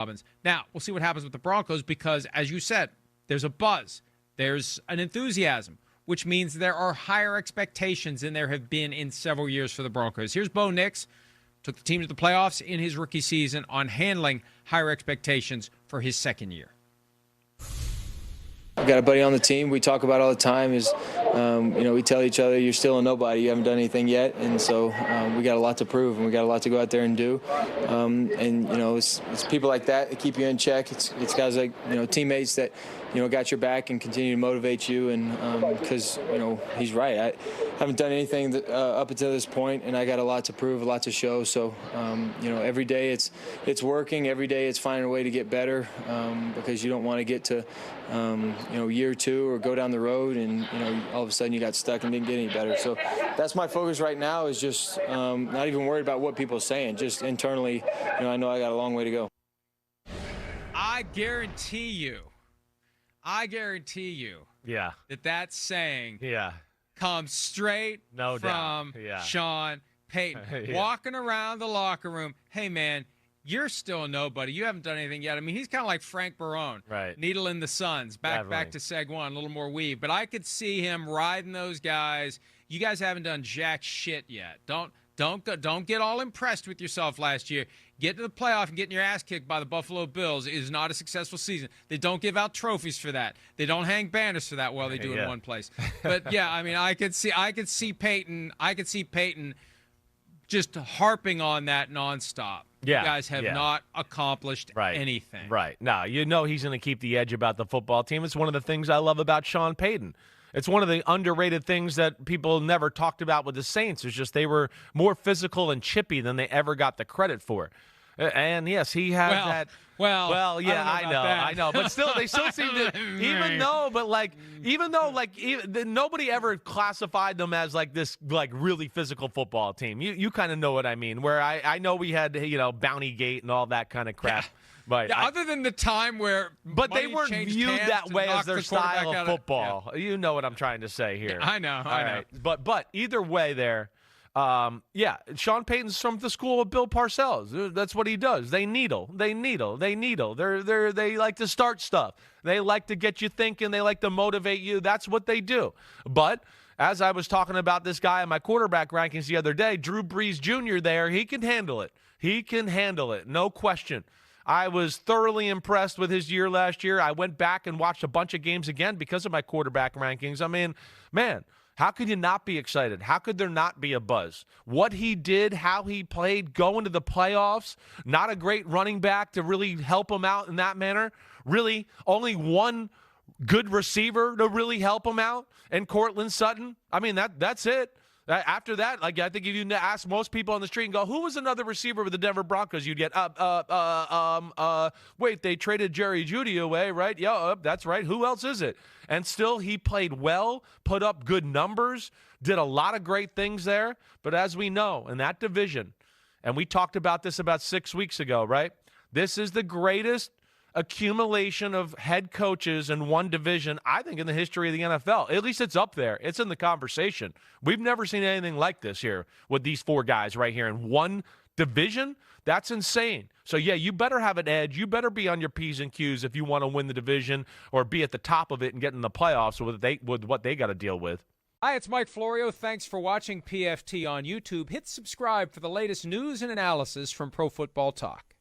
Robbins. Now, we'll see what happens with the Broncos because, as you said, there's a buzz. There's an enthusiasm, which means there are higher expectations than there have been in several years for the Broncos. Here's Bo Nix, took the team to the playoffs in his rookie season on handling higher expectations for his second year. I've got a buddy on the team we talk about all the time is, we tell each other you're still a nobody, you haven't done anything yet, and so we got a lot to prove and we got a lot to go out there and do. It's people like that keep you in check. It's guys like teammates that got your back and continue to motivate you, and because he's right. I haven't done anything up until this point, and I got a lot to prove, a lot to show. So every day it's working. Every day it's finding a way to get better, because you don't want to get to year two or go down the road and all of a sudden you got stuck and didn't get any better. So that's my focus right now, is just not even worried about what people are saying. Just internally, I know I got a long way to go. I guarantee you that saying comes straight from Sean Payton. Walking around the locker room, hey, man, you're still a nobody. You haven't done anything yet. I mean, he's kind of like Frank Barone. Right. Needle in the Suns. Back to Seg 1, a little more weave. But I could see him riding those guys. You guys haven't done jack shit yet. Don't get all impressed with yourself last year. Get to the playoff and getting your ass kicked by the Buffalo Bills is not a successful season. They don't give out trophies for that. They don't hang banners for that. Well, they do in one place. But yeah, I mean, I could see Peyton just harping on that nonstop. Yeah, you guys have not accomplished anything. Right. Now, he's going to keep the edge about the football team. It's one of the things I love about Sean Payton. It's one of the underrated things that people never talked about with the Saints. It's just they were more physical and chippy than they ever got the credit for. And yes, he has that. Well, yeah, I know. But still, they still seem to, even though nobody ever classified them as like this, like really physical football team. You kind of know what I mean. Where I know we had, Bounty Gate and all that kind of crap. But other than the time where, but they weren't viewed that way as their style of football. You know what I'm trying to say here. Yeah, I know. But either way, there. Sean Payton's from the school of Bill Parcells. That's what he does. They needle. They like to start stuff. They like to get you thinking. They like to motivate you. That's what they do. But as I was talking about this guy in my quarterback rankings the other day, Drew Brees Jr. there, he can handle it. No question. I was thoroughly impressed with his year last year. I went back and watched a bunch of games again because of my quarterback rankings. I mean, man, how could you not be excited? How could there not be a buzz? What he did, how he played, going to the playoffs, not a great running back to really help him out in that manner. Really, only one good receiver to really help him out, and Cortland Sutton. I mean, that's it. After that, I think if you ask most people on the street and go, who was another receiver with the Denver Broncos, you'd get, wait, they traded Jerry Jeudy away, right? Yeah, that's right. Who else is it? And still, he played well, put up good numbers, did a lot of great things there. But as we know, in that division, and we talked about this about 6 weeks ago, right? This is the greatest accumulation of head coaches in one division, I think, in the history of the NFL. At least it's up there. It's in the conversation. We've never seen anything like this here with these four guys right here in one division. That's insane. So, yeah, you better have an edge. You better be on your P's and Q's if you want to win the division or be at the top of it and get in the playoffs with what they got to deal with. Hi, it's Mike Florio. Thanks for watching PFT on YouTube. Hit subscribe for the latest news and analysis from Pro Football Talk.